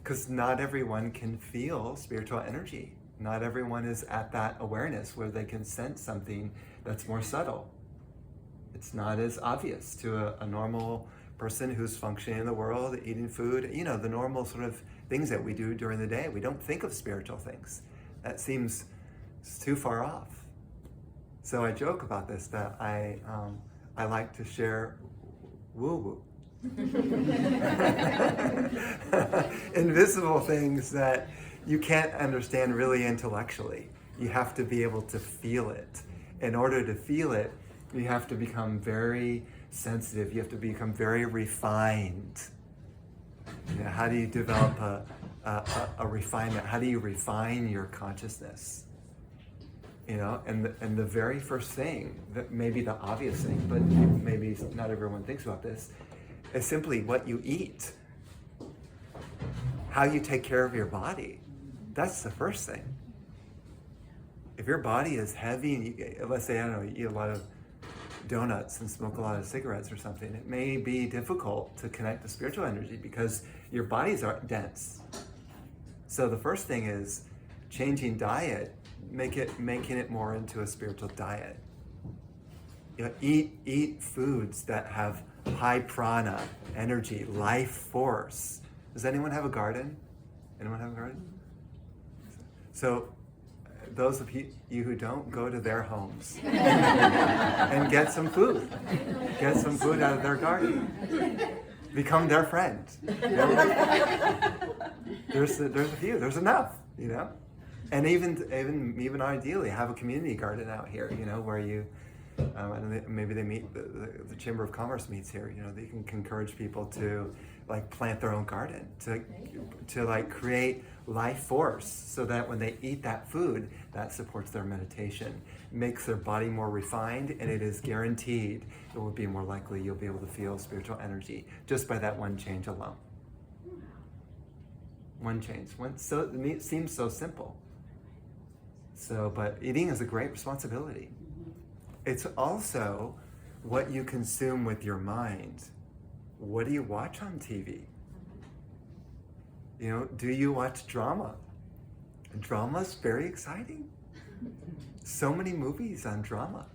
Because not everyone can feel spiritual energy. Not everyone is at that awareness where they can sense something that's more subtle. It's not as obvious to a normal person who's functioning in the world, eating food, the normal sort of things that we do during the day. We don't think of spiritual things. That seems too far off. So I joke about this, that I like to share woo-woo. Invisible things that you can't understand really intellectually. You have to be able to feel it. In order to feel it, you have to become very sensitive. You have to become very refined. How do you develop a refinement? How do you refine your consciousness? And the very first thing, that may be the obvious thing, but maybe not everyone thinks about this, is simply what you eat. How you take care of your body. That's the first thing. If your body is heavy, and let's say, I don't know, you eat a lot of donuts and smoke a lot of cigarettes or something, it may be difficult to connect to spiritual energy because your bodies are dense. So the first thing is changing diet, making it more into a spiritual diet. Eat foods that have high prana, energy, life force. Does anyone have a garden? Anyone have a garden? So those of you who don't, go to their homes and get some food. Get some food out of their garden. Become their friend. There's a few. There's enough, And even ideally, have a community garden out here, where you, I don't know, maybe they meet, the Chamber of Commerce meets here, they can encourage people to plant their own garden, to create life force, so that when they eat that food, that supports their meditation, makes their body more refined, and it is guaranteed it will be more likely you'll be able to feel spiritual energy just by that one change alone. One change. It seems so simple. But eating is a great responsibility. It's also what you consume with your mind. What do you watch on TV? Do you watch drama? Drama's very exciting. So many movies on drama.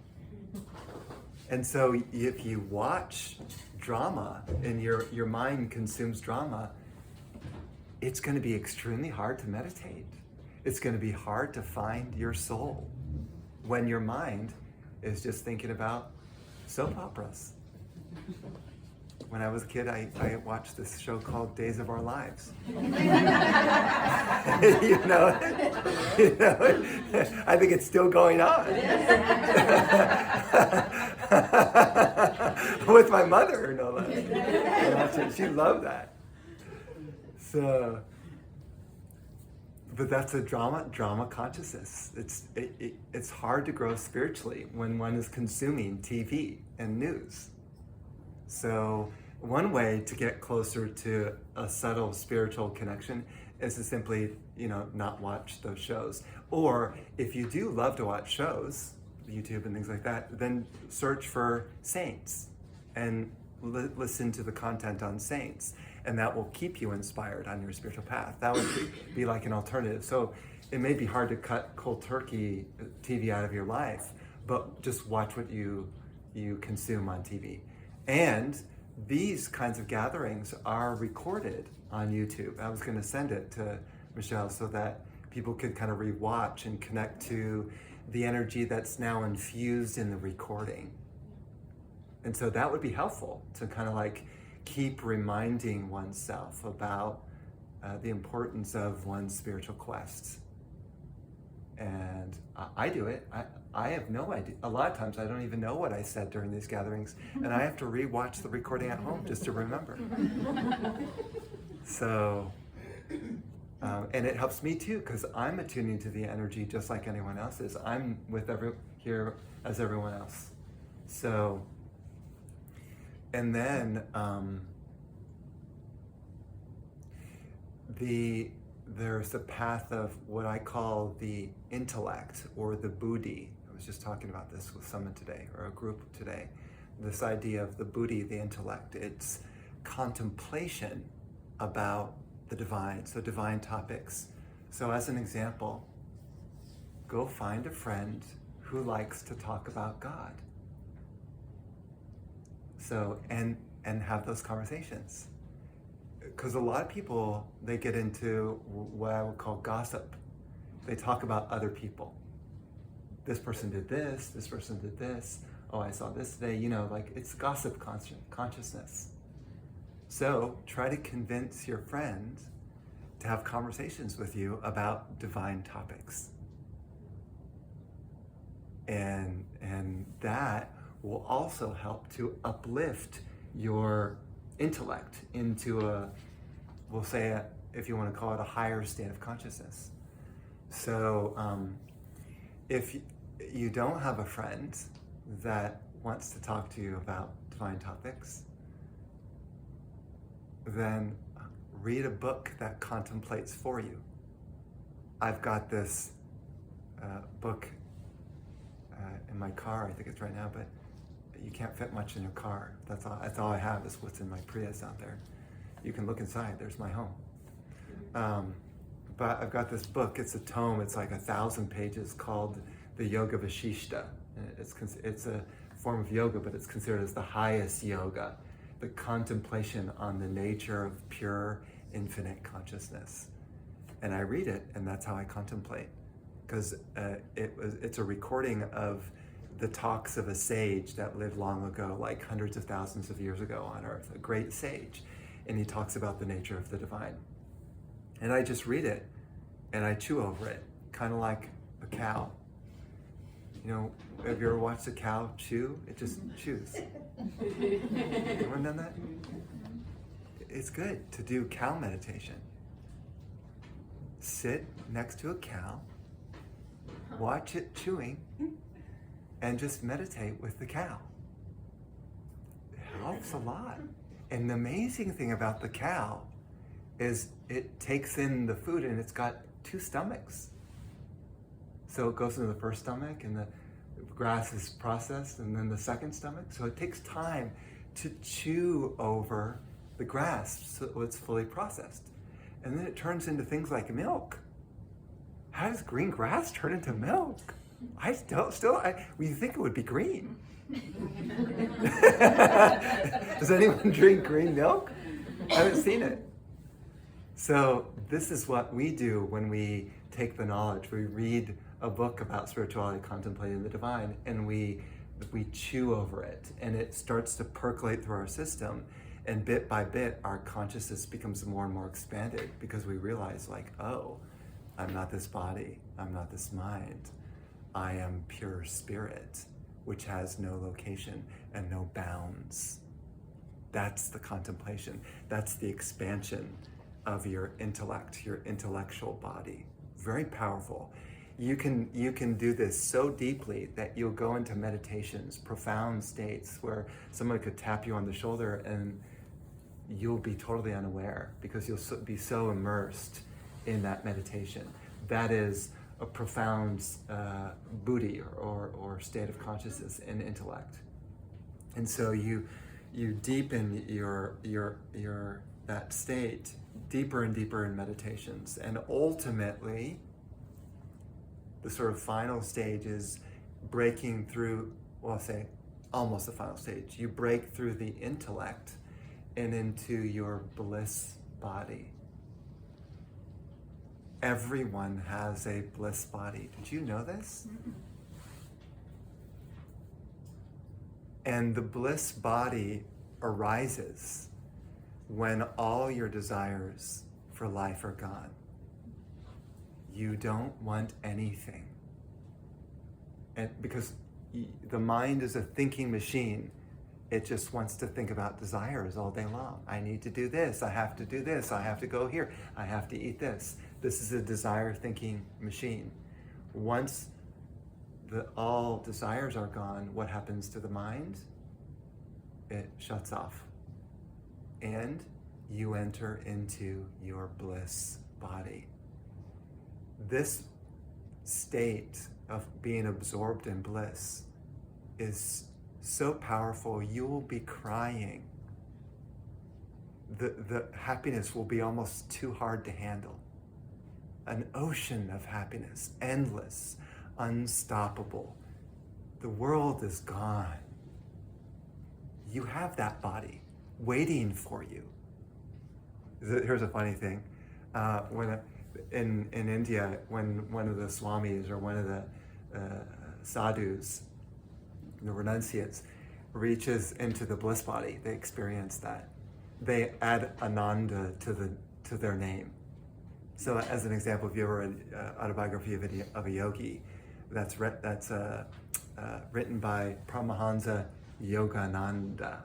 And so if you watch drama and your mind consumes drama, it's going to be extremely hard to meditate. It's going to be hard to find your soul when your mind is just thinking about soap operas. When I was a kid, I watched this show called Days of Our Lives. I think it's still going on. With my mother, no less. She loved that. But that's a drama consciousness. It's hard to grow spiritually when one is consuming TV and news. So one way to get closer to a subtle spiritual connection is to simply, not watch those shows. Or if you do love to watch shows, YouTube and things like that, then search for saints and listen to the content on saints. And that will keep you inspired on your spiritual path. That would be like an alternative. So it may be hard to cut cold turkey TV out of your life, but just watch what you consume on TV. And these kinds of gatherings are recorded on YouTube. I was going to send it to Michelle so that people could kind of rewatch and connect to the energy that's now infused in the recording. And so that would be helpful to kind of keep reminding oneself about the importance of one's spiritual quest. And I do it. I have no idea. A lot of times I don't even know what I said during these gatherings, and I have to re-watch the recording at home just to remember. So, and it helps me too, because I'm attuning to the energy just like anyone else is. I'm here as everyone else. So, and then there's a path of what I call the intellect, or the buddhi. I was just talking about this with someone today, or a group today. This idea of the buddhi, the intellect. It's contemplation about the divine, so divine topics. So as an example, go find a friend who likes to talk about God. So, and have those conversations. Because a lot of people, they get into what I would call gossip. They talk about other people. This person did this person did this. Oh, I saw this today. Like it's gossip consciousness. So try to convince your friend to have conversations with you about divine topics. And that will also help to uplift your intellect into we'll say, if you want to call it a higher state of consciousness. So if you don't have a friend that wants to talk to you about divine topics, then read a book that contemplates for you. I've got this book in my car, I think it's right now, but you can't fit much in your car. That's all I have is what's in my Prius out there. You can look inside, there's my home. But I've got this book, it's a tome, it's like 1,000 pages called the Yoga Vashishta. It's a form of yoga, but it's considered as the highest yoga, the contemplation on the nature of pure infinite consciousness. And I read it, and that's how I contemplate. Because it's a recording of the talks of a sage that lived long ago, like hundreds of thousands of years ago on Earth, a great sage. And he talks about the nature of the divine. And I just read it, and I chew over it, kind of like a cow. Have you ever watched a cow chew? It just chews. Anyone done that? It's good to do cow meditation. Sit next to a cow, watch it chewing, and just meditate with the cow. It helps a lot. And the amazing thing about the cow is it takes in the food, and it's got 2 stomachs. So it goes into the first stomach, and the grass is processed, and then the second stomach. So it takes time to chew over the grass so it's fully processed. And then it turns into things like milk. How does green grass turn into milk? We think it would be green. Does anyone drink green milk? I haven't seen it. So this is what we do when we take the knowledge. We read a book about spirituality, contemplating the divine, and we chew over it, and it starts to percolate through our system. And bit by bit, our consciousness becomes more and more expanded, because we realize, like, oh, I'm not this body, I'm not this mind. I am pure spirit, which has no location and no bounds. That's the contemplation. That's the expansion of your intellect, your intellectual body. Very powerful. You can do this so deeply that you'll go into meditations, profound states where someone could tap you on the shoulder and you'll be totally unaware, because you'll be so immersed in that meditation. That is a profound buddhi or state of consciousness and intellect. And so you deepen your that state deeper and deeper in meditations, and ultimately the sort of final stage is breaking through, well, I'll say almost the final stage. You break through the intellect and into your bliss body. Everyone has a bliss body. Did you know this? And the bliss body arises when all your desires for life are gone. You don't want anything. And because the mind is a thinking machine, it just wants to think about desires all day long. I need to do this, I have to do this, I have to go here, I have to eat this. This is a desire thinking machine. Once all desires are gone, what happens to the mind? It shuts off. And you enter into your bliss body. This state of being absorbed in bliss is so powerful, you will be crying. the happiness will be almost too hard to handle. An ocean of happiness, endless, unstoppable. The world is gone. You have that body waiting for you. Here's a funny thing. In India, when one of the swamis or one of the sadhus, the renunciates, reaches into the bliss body, they experience that. They add ananda to their name. So, as an example, if you ever read autobiography of a yogi, that's written by Paramahansa Yogananda.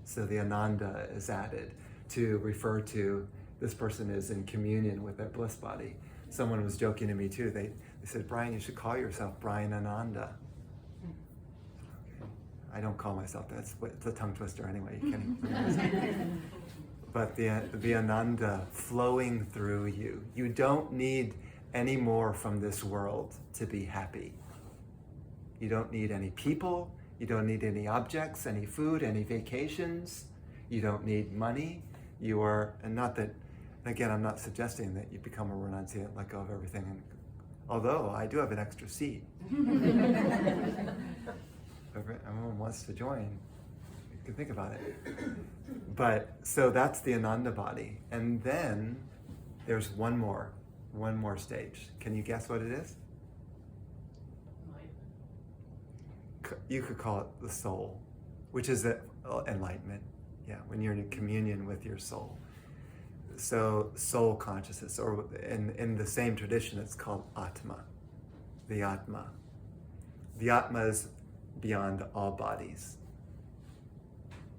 So the ananda is added to refer to this person is in communion with their bliss body. Someone was joking to me too. They said, Brian, you should call yourself Brian Ananda. Okay. I don't call myself that. It's a tongue twister anyway. You can't. But the ananda flowing through you. You don't need any more from this world to be happy. You don't need any people. You don't need any objects, any food, any vacations. You don't need money. You are, and not that, again, I'm not suggesting that you become a renunciate, let go of everything. And although I do have an extra seat. If everyone wants to join, you can think about it. But, so that's the Ananda body. And then there's one more stage. Can you guess what it is? You could call it the soul, which is enlightenment. Yeah, when you're in communion with your soul. So soul consciousness, or in the same tradition, it's called Atma, the Atma. The Atma is beyond all bodies.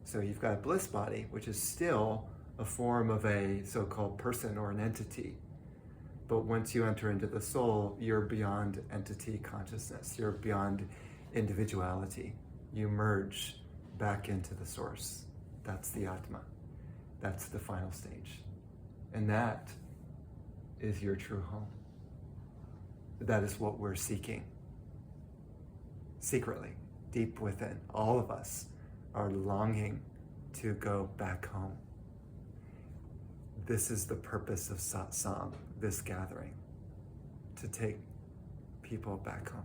So you've got a bliss body, which is still a form of a so-called person or an entity. But once you enter into the soul, you're beyond entity consciousness. You're beyond individuality. You merge back into the source. That's the Atma. That's the final stage. And that is your true home. That is what we're seeking. Secretly, deep within, all of us are longing to go back home. This is the purpose of Satsang, this gathering, to take people back home.